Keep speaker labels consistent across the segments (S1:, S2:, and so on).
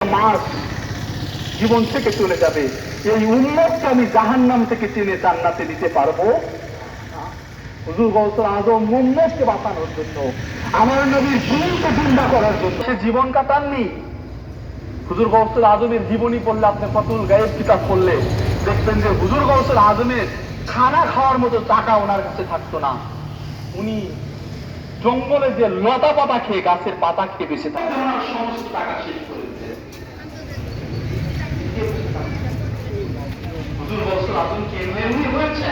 S1: মাস জীবন থেকে চলে যাবে, এই উম্মতকে আমি জাহান্নাম থেকে টেনে জান্নাতে দিতে পারবো? হুজুর গৌসুল আজম উম্মতকে বাঁচানোর জন্য, আমার নবীর জীবনকে জিন্দা করার জন্য সে জীবন কাটাননি। হুজুর গৌসুল আজমের জীবনী পড়লে, আপনি ফাতুল গায়েব কিতাব পড়লে দেখবেন যে হুজুর গৌসুল আজমের খানা খাওয়ার মতো টাকা ওনার কাছে থাকতো না। উনি জঙ্গলে যে লতা পাতা খেয়ে, গাছের পাতা খেয়ে বেঁচে থাকে, ওনার সমস্ত টাকা শেষ করেছে। হুজুর গৌসুল আজম কি এমনি হয়েছে?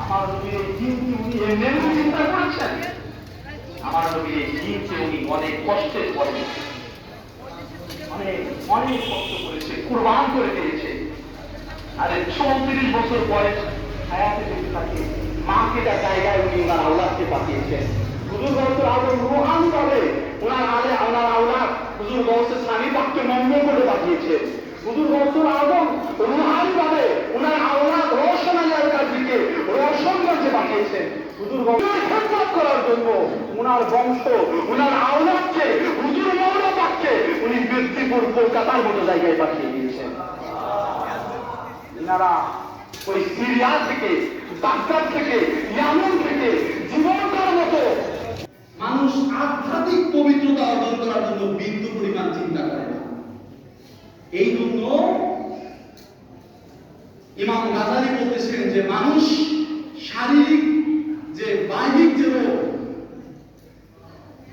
S1: আমার নবীর এই দিনকে উনি এমনি চিন্তা করেছেন? আমার নবীর এই দিনকে উনি অনেক কষ্টের পরে অনেক অনেক কষ্ট করেছে, কুরবান করে দিয়েছে। আর 34 বছর বয়স হায়াতে বেঁচে থাকে, মাকে তার জায়গায় উনি ওনার আওলাদকে পাঠিয়েছেন। হুজুর গৌসুল আজম রুহানি ভাবে ওনার আওলাদ হুজুর গৌসের স্বামী পাককে মঙ্গল করে পাঠিয়েছে। হুজুর গৌসুল আজম রুহানি ভাবে ওনার আওলাদ রওশন আলীর কাছে রওশনগঞ্জে পাঠিয়েছেন। হুজুর গৌসের খেদমত করার জন্য ওনার বংশ, ওনার আওলাদকে, হুজুর মওলা পাককে উনি বৃত্তিপুর কলকাতার মতো জায়গায় পাঠিয়ে দিয়েছেন। এনারা ওই সিরিয়া থেকে, বাগদাদ থেকে, ইয়ামেন থেকে জীবনকার মতো
S2: মানুষ আধ্যাত্মিক পবিত্রতা অর্জন করার জন্য বিন্দু পরিমাণ চিন্তা করে না। এই জন্য ইমাম গাজালি বলতেছেন যে মানুষ শারীরিক যে বাহ্যিক যে রোগ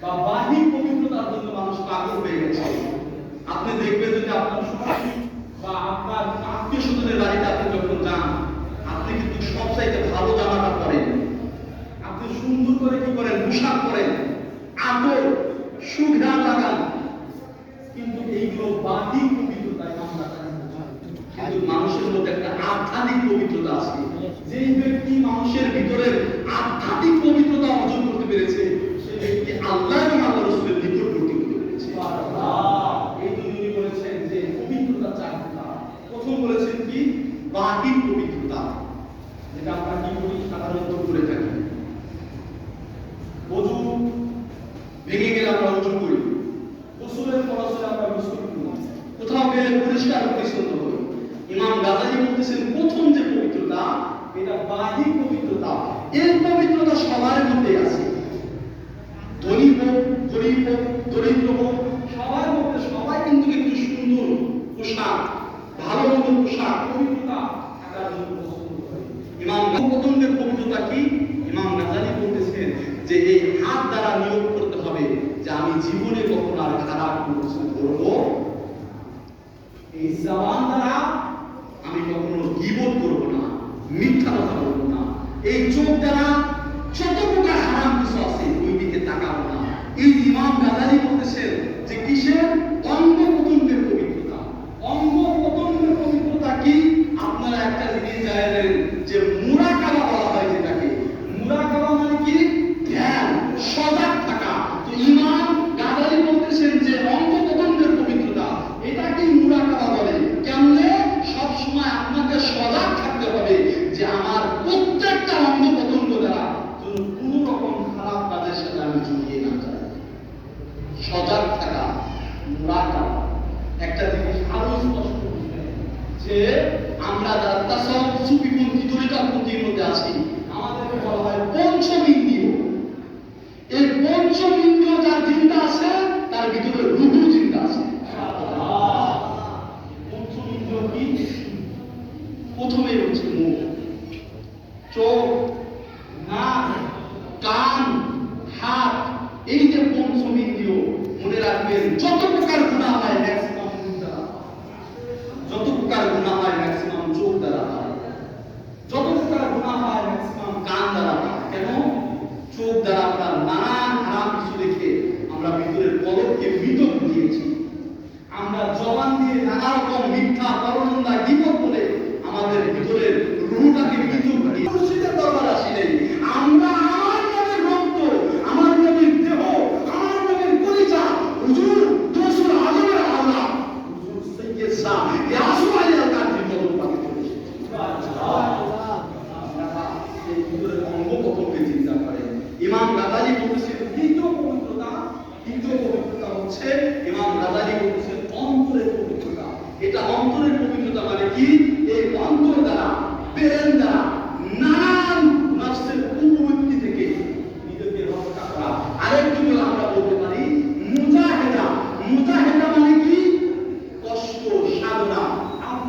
S2: বা বাহ্যিক পবিত্রতার জন্য মানুষ পাগল হয়ে গেছে। আপনি দেখবেন যদি আপনার সমাজ বা আপনার আত্মীয় স্বজনের বাড়িতে আপনি যখন যান, আপনি কিন্তু সবচাইতে ভালো জামাটা পরেন, আপনি সুন্দর করে কি করেন, পোশাক পরেন, আদর সুঘ্রাণ লাগান, কিন্তু এইগুলো বাহ্যিক পবিত্রতায় আমরা কিন্তু মানুষের মধ্যে একটা আধ্যাত্মিক পবিত্রতা আছে। যে ব্যক্তি মানুষের ভিতরের আধ্যাত্মিক পবিত্রতা অর্জন করতে পেরেছে, সে ব্যক্তি আল্লাহ এবং আল্লাহ রাসূলের নিকটবর্তী হতে পেরেছে। এই দুই বলেছেন যে পবিত্রতা চারটা। প্রথম বলেছেন কি, বাহ্যিক পবিত্রতা, যেটা আমরা কি করি, সাধারণত করে থাকি। ওযু ভেঙে গেলে আমরা ওযু করি, গোসলের পরে আমরা গোসল করি, কোথাও গেলে পরিষ্কার পরিচ্ছন্ন হই। ইমাম গাজালি বলতেছেন প্রথম যে পবিত্রতা, এটা বাহ্যিক পবিত্রতা। এর পবিত্রতা সবার মধ্যে আছে, ধনী হোক, গরিব হোক, দরিদ্র হোক, সবার মধ্যে সবাই কিন্তু একটু সুন্দর পোশাক, ভালো মতো পোশাক, পবিত্রতা থাকার জন্য পছন্দ করে। ইমাম পতঙ্গের পবিত্রতা কি? ইমাম গাজালি বলতেছেন যে এই হাত দ্বারা নিয়োগ করতে হবে যে আমি জীবনে কখনো আর খারাপ কোনো কিছু করবো, এই জবান দ্বারা আমি কখনো গীবত করবো না, মিথ্যা কথা বলবো না, এই চোখ দ্বারা যত প্রকার হারাম কিছু আছে ওই দিকে তাকাবো না। এই ইমাম গাজালি বলতেছেন যে কিসের? অঙ্গ পতঙ্গের পবিত্রতা। অঙ্গ পতঙ্গের পবিত্রতা কি? আপনারা একটা জিনিস জানেন যে মুরাকাবা বলা হয় যেটাকে। মুরাকাবা মানে কি? ধ্যান, সজাগ থাকা। তো ইমাম গাজালি বলতেছেন যে অঙ্গ পতঙ্গের পবিত্রতা, এটাকে মুরাকাবা বলে। কেমনে? সব সময় আপনাকে সজাগ থাকতে হবে যে আমার প্রত্যেকটা অঙ্গ পতঙ্গ দ্বারা যেন কোনো রকম খারাপ কাজের সাথে আমি জড়িয়ে না যাই। সজাগ থাকা, মুরাকাবা। একটা জিনিস আরো স্পষ্ট বুঝবেন যে আমরা যারা তাসাউফ সুফিপন্থী তরিকাপন্থীর মধ্যে আছি, আমাদেরকে বলা হয় পঞ্চম ইন্দ্রিয়। এই পঞ্চম ইন্দ্রিয় যার জিন্দা আছে, তার ভিতরে রূহ জিন্দা আছে। পঞ্চম ইন্দ্রিয় কি? প্রথমে হচ্ছে মুখ, চোখ, নাক, কান, হাত। এই যে পঞ্চম ইন্দ্রিয়, মনে রাখবেন যত প্রকার গুনাহ হয় ম্যাক্সিমাম মুখ দ্বারা, যত প্রকার গুনাহ হয় ম্যাক্সিমাম চোখ দ্বারা হয়, যত প্রকার গুনাহ হয় ম্যাক্সিমাম কান দ্বারা হয়। কেন? চোখ দ্বারা আমরা নানান হারাম কিছু দেখে আমরা ভিতরের কলবকে মৃত দিয়েছি। আমরা জবান দিয়ে নানা রকম মিথ্যা, পরনিন্দা, গীবত বলে আমাদের ভিতরে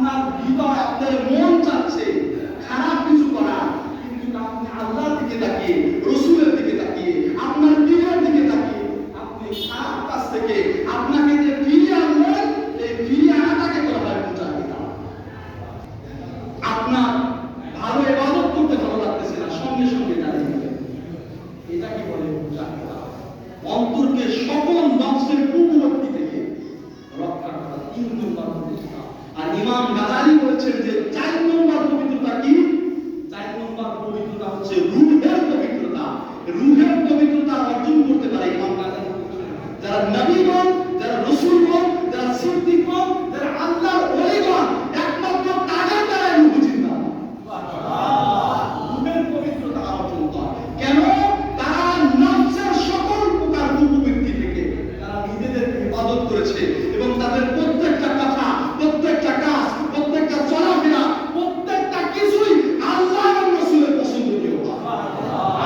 S2: আপনার হৃদয়, আপনার মন চাচ্ছে খারাপ কিছু করার, কিন্তু আপনি আল্লাহর দিকে তাকিয়ে, রসুলের দিকে তাকিয়ে, আপনার পীরের দিকে তাকিয়ে আপনি খারাপ কাজ থেকে আপনাকে যে ফিরিয়ে আনলেন, এই ফিরিয়ে আনাটাকে বলা হয় মুজাহিদা। আপনার ভালো ইবাদত করতে ভালো লাগতেছে না, সঙ্গে সঙ্গে দাঁড়িয়ে গেলেন, এটাকে বলে মুজাহিদা। অন্তরকে সকল নফসের কুপ্রবৃত্তি থেকে রক্ষা করা 3 নম্বর পবিত্রতা। আর ইমাম গাজালি বলেছেন যে 4 নম্বর পবিত্রতা কি? 4 নম্বর পবিত্রতা হচ্ছে রূহের পবিত্রতা। রূহের পবিত্রতা অর্জন করতে পারে ইমাম গাজালি বলেছেন যারা নবীগণ, যারা রাসূলগণ, যারা সিদ্দিকগণ, যারা আল্লাহর ওলিগণ, একমাত্র তাদের দ্বারাই রূহ জিন্দা। সুবহানাল্লাহ। রূহের পবিত্রতা অর্জন করে কেন? তারা নফসের সকল প্রকার কুপ্রবৃত্তি থেকে তারা নিজেদেরকে ইবাদত করেছে এবং তাদের প্রত্যেকটা কথা, প্রত্যেকটা কাজ, প্রত্যেকটা চলাফেরা, প্রত্যেকটা কিছুই আল্লাহ এবং রাসূলের পছন্দনীয়।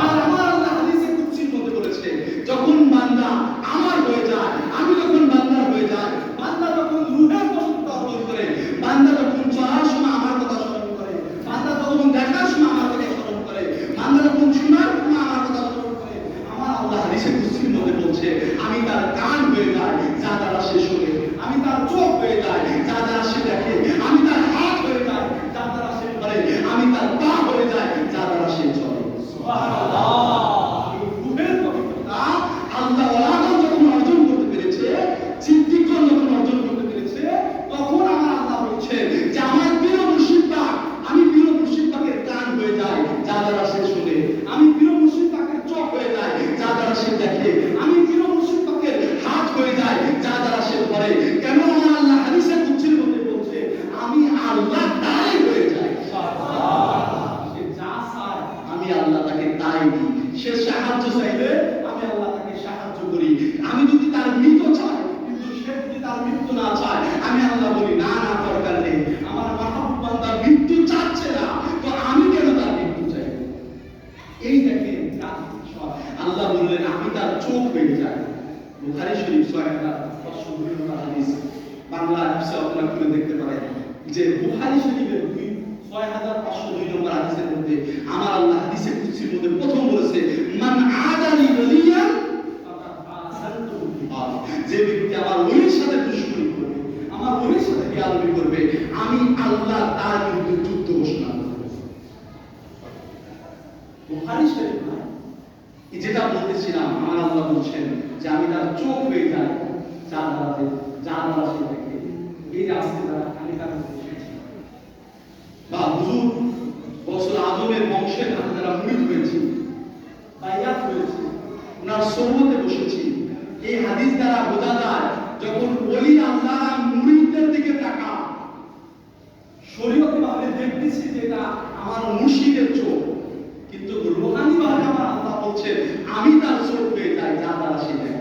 S2: আর আমার আল্লাহ হাদিসে কুদসির মধ্যে বলেছে, যখন বান্দা আমার হয়ে যায়, আমি যখন বান্দার হয়ে যাই, বান্দা যখন রূহের পবিত্রতা অর্জন করে, বান্দা যখন চলার সময় আমার কথা স্মরণ করে, বান্দা যখন দেখার সময় আমার কথা স্মরণ করে, বান্দা যখন শোনার সময় আমার কথা স্মরণ করে, আমার আল্লাহ হাদিসে কুদসির মধ্যে বলছে, আমি তার কান হয়ে যাই যা দ্বারা সে শোনে, আমি তার চোখ হয়ে যাই যা দ্বারা সে দেখে, আমি তার হাত হয়ে যাই যা দ্বারা সে ধরে, আমি তার পা হয়ে যাই যা দ্বারা সে চলে। সুবহানাল্লাহ। এই রূহের পবিত্রতা আল্লাহ ওয়ালাগণ যখন অর্জন করতে পেরেছে, সিদ্দিকগণ যখন অর্জন করতে পেরেছে, তখন আমার আল্লাহ বলছে যে আমার প্রিয় মুর্শিদ পাক, আমি প্রিয় মুর্শিদ পাকের কান হয়ে যাই যা দ্বারা সে শুনে, আমি প্রিয় মুর্শিদ পাকের চোখ হয়ে যাই যা দ্বারা সে দেখে, আমি প্রিয় মুর্শিদ পাকের হাত হয়ে যাই যা দ্বারা সে ধরে। কেন? আমার আল্লাহ হাদিসে কুদসির মধ্যে বলছে, আমি আল্লাহ তাই হয়ে যাই। সে যা চায় আমি আল্লাহ তাকে তাই দিই। সে সাহায্য চাইলে আমি আল্লাহ তাকে সাহায্য করি। আমি যদি তার মৃত্যু চাই, কিন্তু সে যদি তার মৃত্যু না চায়, আমি আল্লাহ বলি না না, দরকার নেই, আমার মাহবুব বান্দা মৃত্যু চাচ্ছে না, তো আমি কেন তার মৃত্যু চাই? এই দেখেন আল্লাহ বললেন আমি তার চোখ হয়ে যাই। বুখারী শরীফ 6502 নম্বর হাদিস, বাংলা হাদিসে আপনারা খুলে দেখতে পারেন যে বুখারী শরীফের 6502 নম্বর হাদিসের মধ্যে আমার আল্লাহ হাদিসে কুদসির মধ্যে প্রথম বলেছে, মান আদালি ওলিয়ান ফাকাদ আযানতুহু বিল, যে ব্যক্তি আমার ওলির সাথে দুশমনি করবে, আমার ওলির সাথে বেয়াদবি করবে, আমি আল্লাহ তার বিরুদ্ধে যুদ্ধ ঘোষণা করব। বুখারী শরীফ যেটা বলতেছিলাম, আমার আল্লাহ বলছেন যে আমি তার চোখ হয়ে যাই যা দ্বারা সে দেখে। এই যে আজকে তারা আমি তার বা হুজুর গৌসুল আজমের বংশের হাতে যারা মুরিদ হয়েছে, বাইয়াত হয়েছে, ওনার সোহবতে বসেছি, এই হাদিস দ্বারা বোঝা যায় যখন ওলি আল্লাহ মুরিদদের দিকে তাকায়, শরীয়তি ভাবে দেখতেছি যে এটা আমার মুর্শিদের চোখ, কিন্তু রূহানি ভাবে আমার আল্লাহ বলছেন আমি তার চোখ হয়ে যাই যা দ্বারা সে দেখে।